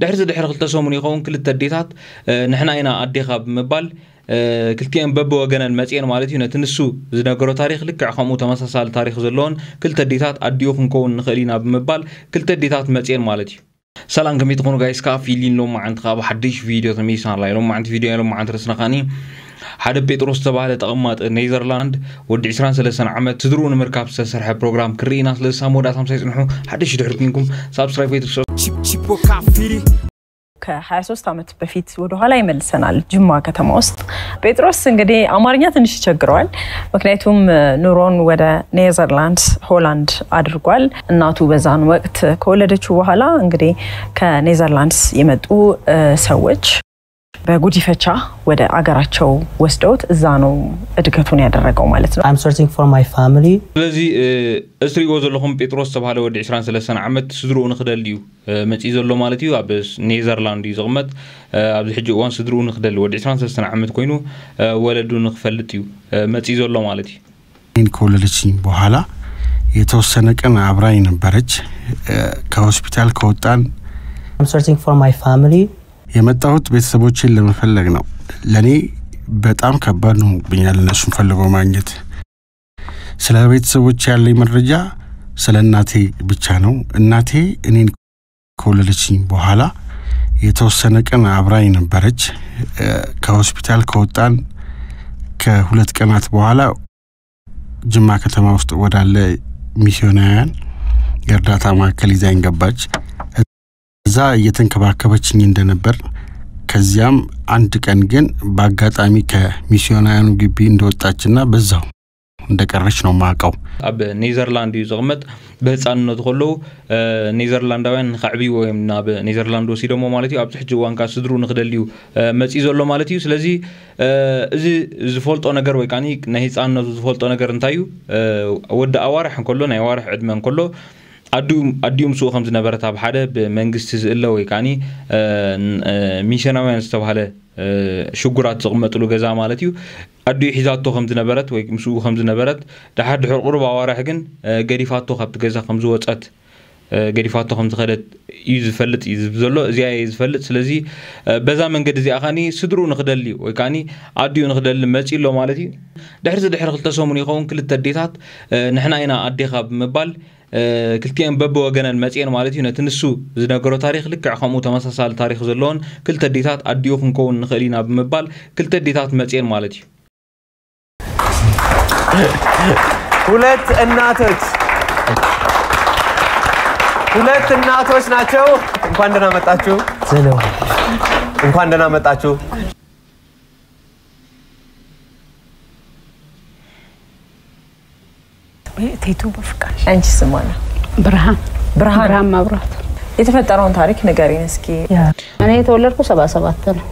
دحر خلتا سومون يخون كل التديتات نحنا هنا أديخا بمبال كلتين باب وجنا المسيان مالتي نتنسو زنا قرو تاريخ لك عقمو تمساسال تاريخ زلون كل تديتات أديوف نكون نخلينا بمبال كل تديتات مسيان مالتي سلام كم يتكونوا جايز كافيلين لو ما عند خاب حدش فيديو تميسان الله لو ما عند فيديو لو ما عند رسنا خاني حدا بيتروس تبعه تقمت نيذرلاند ودي 23 عام تدرون مركب سرح بروجرام كرينا لسه مودات 5 نحو حدش يدحركنكم سبسكرايب ويتسو ከ23 ዓመት በፊት ወደ ኋላ ይመልሰናል ጅማ ከተማ ውስጥ ጴጥሮስ እንግዲህ አማርኛ ትንሽ ይቸግረዋል ምክንያቱም ኑሮን ወደ ኔዘርላንድስ ሆላንድ አድርጓል እናቱ በዛን ወቅት ከወለደችው በኋላ እንግዲህ ከኔዘርላንድስ የመጡ ሰዎች በጉዲፈቻ ወደ አገራቸው ወስደውት እዛ ነው እድገቱን ያደረገው ማለት ነው I'm searching for my family ስለዚህ እስሪ ወዘለኹም ጴጥሮስ ተባለ ወደ 23 ዓመት ስድሩ ንخدልዩ መጪ ዘሎ ማለት እዩ ኣብ ኔዘርላንድ ይዝቕመጥ ኣብ ሕጂ እዋን ስድሩ ንخدል ወደ 23 ዓመት ኮይኑ ወለዱ ንخፈልጥ እዩ መጪ ዘሎ ማለት እዩ ኢንኮለጅኝ በኋላ የተወሰነ ቀን አብራይ ነበረች ከሆስፒታል ከወጣን I'm searching for my family የመጣሁት ቤተሰቦችን ለመፈለግ ነው ለኔ በጣም ከባድ ነው ብኛል እነሱን ፈልገው ማግኘት ስለ ቤተሰቦች ያለኝ መረጃ ስለ እናቴ ብቻ ነው እናቴ እኔን ከወለደችኝ በኋላ የተወሰነ ቀን አብራይ ነበረች ከሆስፒታል ከወጣን ከሁለት ቀናት በኋላ ጅማ ከተማ ውስጥ ወዳለ ሚስዮናውያን የእርዳታ ማዕከል ይዛኝ ገባች እዛ እየተንከባከበችኝ እንደነበር ከዚያም አንድ ቀን ግን በአጋጣሚ ከሚስዮናውያኑ ግቢ እንደወጣችና በዛው እንደቀረች ነው ማቀው ኣብ ኔዘርላንድ ይዝቕመጥ በህፃንነቱ ከሎ ኔዘርላንዳውያን ከዕቢ ወይም ናብ ኔዘርላንድ ወሲደሞ ማለት እዩ ኣብ ሕጂ ዋንካ ስድሩ ንخدልዩ መጪ ዘሎ ማለት እዩ ስለዚ እዚ ዝፈልጦ ነገር ወይ ካኒ ናይ ህፃንነቱ ዝፈልጦ ነገር እንታዩ ወደ ኣዋርሕ እንከሎ ናይ ኣዋርሕ ዕድመ እንከሎ أديوم سوق خمس نبرة تاب حدا بمنجز تزقله ويكاني ميشناوين استوهله شجرات قمة له جزاء مالتيو أدي حزات تو خمس نبرة ويكمسوق خمس نبرة لحد حقرب عوارحكن جريفات تو خبط جزاء خمس وقت جريفات تو خمس خدت يزفلت يزبزله زي يزفلت سلزي بزا من قد زي أخاني صدرو نخدلي ويكاني أديو نخدل مسيل له مالتي دحر خلت سومني يخون كل التديتات نحنا هنا أدي خاب مبال كلتين باب وجنا المسيان مالتي نتنسو زنا قرو تاريخ لك عقمو تمساسال تاريخ زلون كل تديتات أديوف نكون نخلينا بمبال كل تديتات مسيان مالتي ሁለት እናቶች ናቸው እንኳን ደህና መጣችሁ ሰላም እንኳን ደህና መጣችሁ ቴቱ በፍቃድ አንቺ ስማና ብርሃን ማብራት የተፈጠረውን ታሪክ ንገሪኝ እስኪ እኔ የተወለድኩ 77 ነው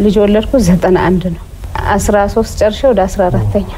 ልጅ ወለድኩ 91 ነው 13 ጨርሼ ወደ 14ኛ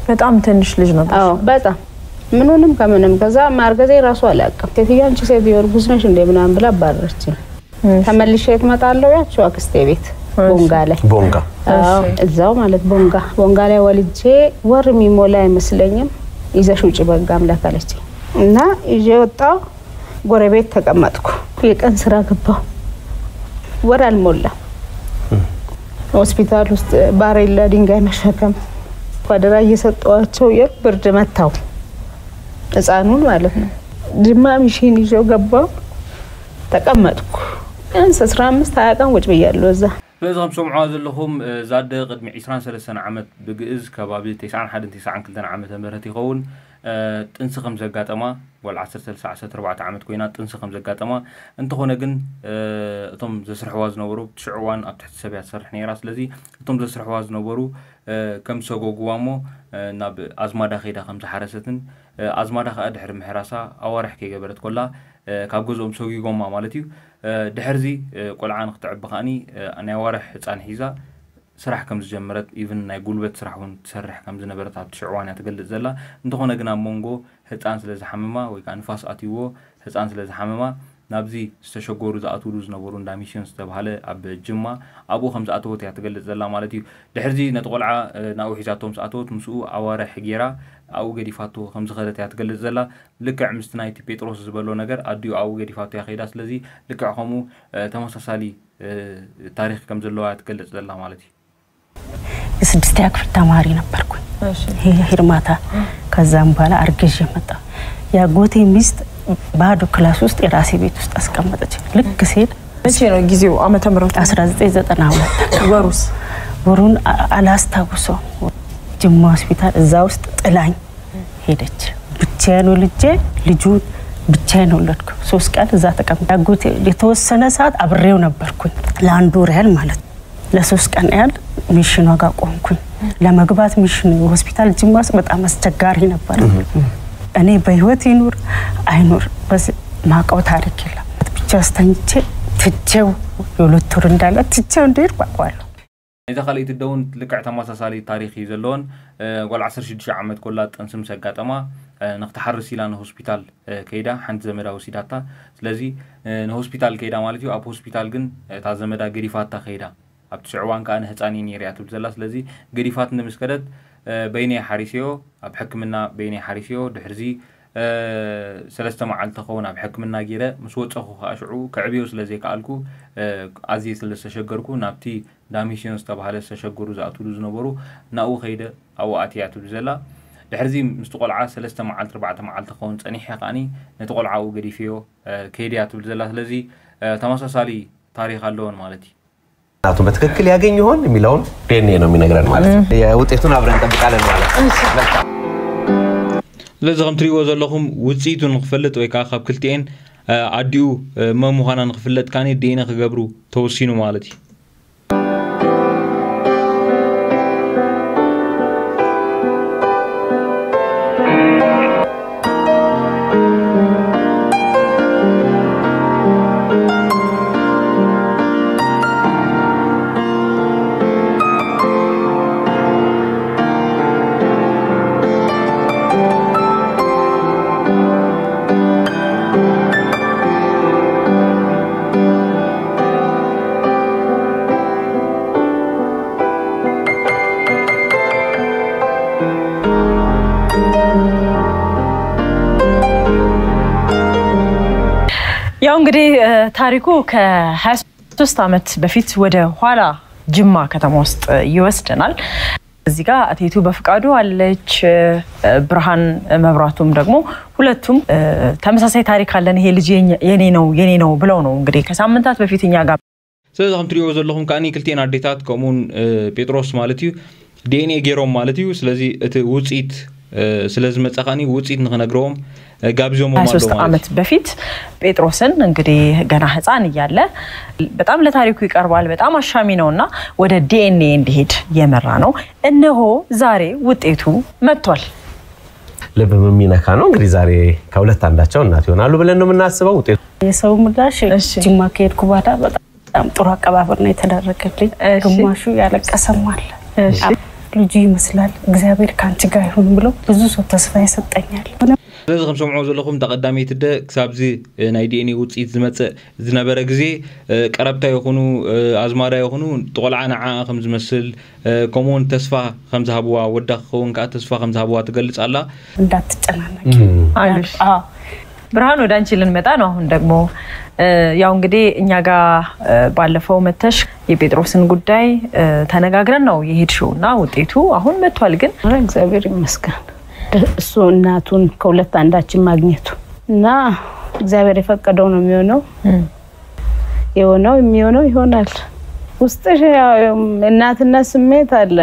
በጣም ትንሽ ልጅ ነበር አዎ በጣም ምንንም ከመንም ከዛ ማርገዜ ራሱ አላቀም ከትያንቺ ሴቪዮ እርጉዝ ነሽ እንደ ምናምን ብላ ባረች ተመልሼ እመጣለሁ ያቺው አክስቴ ቤት ቦንጋ እዛው ማለት ቦንጋ ላይ ወልጄ ወር ሚሞላ አይመስለኝም ይዘሽ ውጪ በጋም ላካለች እና ይዤ ወጣው ጎረቤት ተቀመጥኩ የቀን ስራ ገባው ወር አልሞላ ሆስፒታል ውስጥ ባሬላ ድንጋይ መሸከም ፋደራ እየሰጠዋቸው የብርድ መታው ህፃኑን ማለት ነው ድማምሽን ይዤ ገባው ተቀመጥኩ እንስ 15 20 ቀን ወጭ በያለው እዛ فإذا سمعوا ذلهم زاد قدم 23 عامت بجئز كبابي 91 عامت مرتي خون تنسخم زقاتما والعصر 14 عامت كوينات تنسخم زقاتما انت هنا جن تم زسرح واز نورو تشعوان أبتحت سبيع سرح نيراس الذي تم زسرح واز نورو كم سوقو قوامو ناب أزمادا خيدا 5 حرستن أزمادا خاد حرم حراسة أوارح كي قبلت كلها كابجوزهم سوقي قوما مالتيو دحرزي قلعان قطع بخاني أنا وارح عن حيزة سرح كم زجمرت even ناي قلبت سرحون تسرح كم زنبرت عبد شعوان يتقلد زلا انتو هنا قنا مونغو هتان سلز حمما ويكان فاس أتيوه هتان سلز حمما نابزي استشجورو زاتولو زنبرو ندا ميشن استبحاله اب جما ابو خمس اتوت يتغلص زلا مالتي دحرزي نتقلعه ناو حيزاتهم ساتوت مسو اواره حجيرا او غديفاتو خمس خدت يتغلص زلا لكع مستنايتي بيتروس زبلو ነገር اديو او غديفاتو يخيدا ስለዚህ لكع خمو ተመሳሳሊ ታሪክ ከም ዘለው يتغلص زلا مالتي የስድስተኛ ክፍል ተማሪ ነበርኩኝ ሂርማታ ከዛም በኋላ አርግዤ መጣ ያጎቴ ሚስት ባዶ ክላስ ውስጥ የራሴ ቤት ውስጥ አስቀመጠች ልክ ሲል መቼ ነው ጊዜው ዓመተ ምህረት 1992 ወሩን አላስታውሰው ጅማ ሆስፒታል እዛ ውስጥ ጥላኝ ሄደች ብቻዬን ወልጄ ልጁ ብቻዬን ወለድኩ 3 ቀን እዛ ተቀምጬ ያጎቴ የተወሰነ ሰዓት አብሬው ነበርኩኝ ለአንዱ ሪያል ማለት ለ3 ቀን ያህል ሚሽኑ ጋር ቆምኩኝ ለመግባት ሚሽኑ ሆስፒታል ጅማስ በጣም አስቸጋሪ ነበር እኔ በህይወት ይኑር አይኑር በስ ማቀው ታሪክ የለም ብቻ አስተንቼ ትቼው የሁለት ወር እንዳለ ትቼው እንዴት ቋቋለሁ إذا خليت الدون لكع تماساسالي تاريخي زلون قول 16 عامت كلها تنسم سقاطما نختحرس الى هوسبيتال كيدا حنت زمدا وسيداتا ስለዚህ هوسبيتال كيدا مالتي اب هوسبيتال ግን ታዘመዳ ግሪፋታ ከይዳ اب تسعوان كان ህፃኒ ኒሪያት ብዘላ ስለዚህ ግሪፋት እንደምስከደት بيني حارسيو اب حكمنا بيني حارسيو دحرزي سلسته معلته خونا بحكمنا غيره مسوصخو خاشعو كعبيو ስለዚህ ቃልኩ አዚ ስለተሸገርኩ ናብቲ ዳሚሽን ዝተባሃለ ተሸገሩ ዛቱሉ ዝነበሩ ናኡ ኸይደ አው አትያቱ ዘላ ድሕርዚ ምስተቆልዓ ሰለስተ መዓልት 4 መዓልት ኾን ጸኒሕ ያቃኒ ነተቆልዓው ገዲፊዮ ከይዲያቱ ዘላ ስለዚህ ተመሳሳሊ ታሪክ አለውን ማለት ናቱ በትክክል ያገኝ ይሆን የሚለውን ዲኤንኤ ነው የሚነግረን ማለት የውጤቱን አብረን እንጠብቃለን ማለት ለዛም ትሪዎ ዘለኹም ውጽኢቱን ንኽፈልጥ ወይ ካብ ክልቲኤን አዲኡ መሙኻና ንኽፍለጥ ካኒ ዲኤንኤ ክገብሩ ተወሲኑ ማለት እዩ ያው እንግዲህ ታሪኩ ከ23 አመት በፊት ወደ ኋላ ጅማ ከተማ ውስጥ ይወስደናል እዚህ ጋር አቴቱ በፍቃዱ አለች ብርሃን መብራቱም ደግሞ ሁለቱም ተመሳሳይ ታሪክ አለን ይሄ ልጅ የኔ ነው ብለው ነው እንግዲህ ከሳምንታት በፊትኛ ጋር ስለዚህ ትሪዮ ዘለኹም ካኒ ክልቲና አዴታት ኮሙን ጴጥሮስ ማለትዩ ዲኤንኤ ጌሮም ማለትዩ ስለዚህ እቲ ውጽኢት ስለዚህ መጻኻኒ ውጽኢት ንኽነግረውም ጋብዞም ማለት ነው 3 አመት በፊት ጴጥሮስን እንግዲህ ገና ህፃን ይያለ በጣም ለታሪኩ ይቀርባል በጣም አሻሚ ነውና ወደ ዲኤንኤ እንዲሄድ የመራ ነው እነሆ ዛሬ ውጤቱ መጥቷል ለብም የሚነካ ነው እንግዲህ ዛሬ ከሁለት አንዳቸው እናት ይሆናሉ ብለን ነው የምናስበው ውጤቱ የሰው ምላሽ ጅማ ከሄድኩ በኋላ በጣም ጥሩ አቀባበል ነው የተደረገልኝ ግማሹ ያለቀሰማል ልጅ ይመስላል እግዚአብሔር ካንቺ ጋር ይሁን ብሎ ብዙ ሰው ተስፋ ይሰጠኛል ስለዚህ ከምሰምዑ ዘለኹም ተቀዳሚት ደ ክሳብዚ ናይ ዲኤንኤ ውጽኢት ዝመጽእ ዝነበረ ግዜ ቀረብታ ይኹኑ አዝማዳ ይኹኑ ጥቆልዓ ነዓ ከም ዝመስል ኮሞን ተስፋ ከም ዝሃብዋ ወዳ ኸውን ከ ተስፋ ከም ዝሃብዋ ትገልጽ አላ እንዳትጨናነቂ አይሽ ብርሃን ወደ አንቺ ልንመጣ ነው አሁን ደግሞ ያው እንግዲህ እኛ ጋር ባለፈው መተሽ የጴጥሮስን ጉዳይ ተነጋግረን ነው የሄድሽውና ውጤቱ አሁን መጥቷል ግን እግዚአብሔር ይመስገን እሱ እናቱን ከሁለት አንዳችን ማግኘቱ እና እግዚአብሔር የፈቀደው ነው የሚሆነው ይሆናል ውስጥሽ እናትነት ስሜት አለ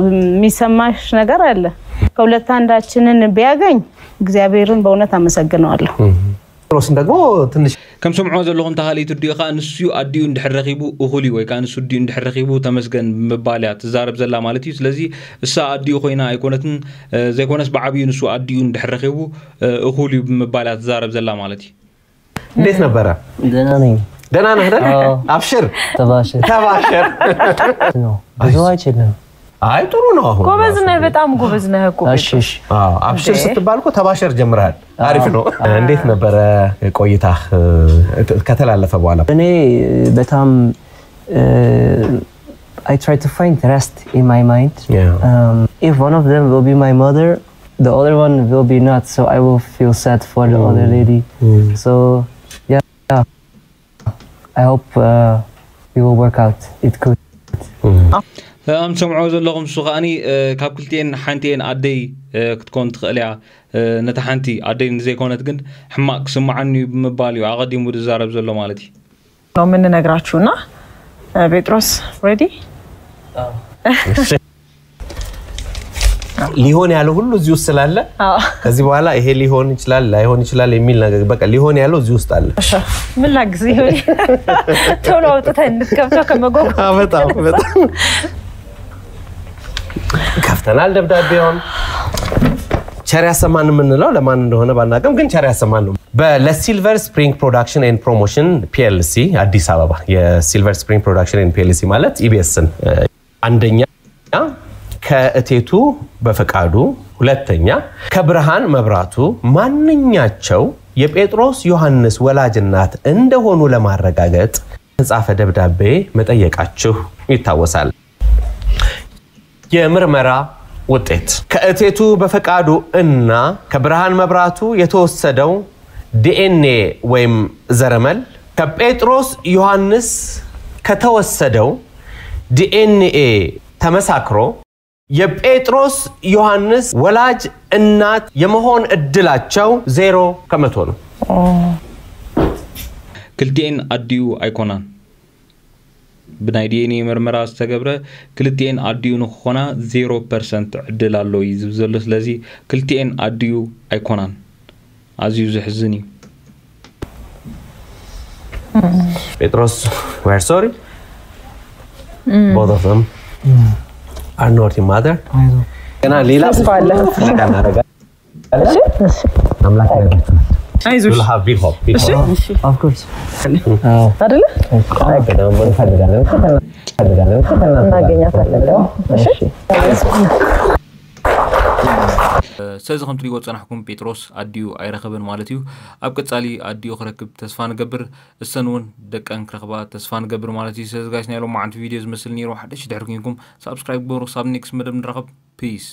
የሚሰማሽ ነገር አለ ከሁለት አንዳችንን ቢያገኝ እግዚአብሔርን በእውነት አመሰግናለሁ ጴጥሮስን ደግሞ ትንሽ كم سمعوا زلهم تهاليت الدقيقة نسيو أديو ندحرقيبو أخولي ويكان سوديو ندحرقيبو تمسكن مباليات تزارب زلا مالتي سلازي الساعة أديو خوينا يكونتن زي كونس بعبيو نسو أديو ندحرقيبو أخولي مباليات تزارب زلا مالتي ليش نبرة؟ دنا نهدر؟ أبشر تباشر تباشر بزواج لنا አይ ጥሩ ነው አሁን ጎበዝ ነህ በጣም ጎበዝ ነህ እኮ እሺ አብሽር ስትባል እኮ ተባሸር ጀምራል አሪፍ ነው እንዴት ነበር ቆይታ ከተላለፈ በኋላ እኔ በጣም I try to find rest in my mind. If one of them will be my mother, the other one will be not, so I will feel sad for the other lady. So yeah, I hope we will work out. It could. أم سمعوا زلهم سخاني كابكلتين حنتين عدي كتكون تخليها نتحنتي عدي زي كونت جند حماك سمعني بمبالي وعقدي مدزارب زلهم مالتي. من نقرأشونا بيتروس ready? ሊሆን ያለው ሁሉ እዚህ ውስጥ ስላለ ከዚህ በኋላ ይሄ ሊሆን ይችላል ላይሆን ይችላል የሚል ነገር በቃ ሊሆን ያለው እዚህ ውስጥ አለ ምን ላግዝ ይሆን ቶሎ አውጥተህ እንድትከፍተው ከመጎጎ በጣም ከፍተናል ደብዳቤውን ቸር ያሰማን የምንለው ለማን እንደሆነ ባናቀም ግን ቸር ያሰማን ነው በለሲልቨር ስፕሪንግ ፕሮዳክሽን ኤንድ ፕሮሞሽን ፒኤልሲ አዲስ አበባ የሲልቨር ስፕሪንግ ፕሮዳክሽን ኤንድ ፒኤልሲ ማለት ኢቢኤስን አንደኛ ከእቴቱ በፈቃዱ ሁለተኛ ከብርሃን መብራቱ ማንኛቸው የጴጥሮስ ዮሐንስ ወላጅናት እንደሆኑ ለማረጋገጥ ተጻፈ ደብዳቤ መጠየቃችሁ ይታወሳል የምርመራ ውጤት ከእቴቱ በፈቃዱ እና ከብርሃን መብራቱ የተወሰደው ዲኤንኤ ወይም ዘረመል ከጴጥሮስ ዮሐንስ ከተወሰደው ዲኤንኤ ተመሳክሮ የጴጥሮስ ዮሐንስ ወላጅ እናት የመሆን እድላቸው 0% ነው ክልቲኤን አዲዩ አይኮናን ብናይ ዲኤንኤ ምርመራ ዝተገብረ ክልቲኤን አዲዩ ንኾና 0% ዕድል አለው ይዝብዘሎ ስለዚ ክልቲኤን አዲዩ አይኮናን አዝዩ ዝሕዝን እዩ ጴጥሮስ we're sorry both of them are not your mother ገና ሌላ ተስፋለ አምላክ ያደርጋል አይዞሽ you'll have big hope Of course. አይደለ ገና ምን ፈልጋለሁ እናገኛታለን እሺ سيز خمتري وصنحكم بيتروس أديو أيرخبن مالتيو أبقى أديو خركب تسفان قبر السنون دكان كرخبات تسفان قبر مالتي سيز غايس نيلو معن فيديوز مثل نيرو حدش دعركم سبسكرايب بورو ساب نيكس مدام نرغب بيس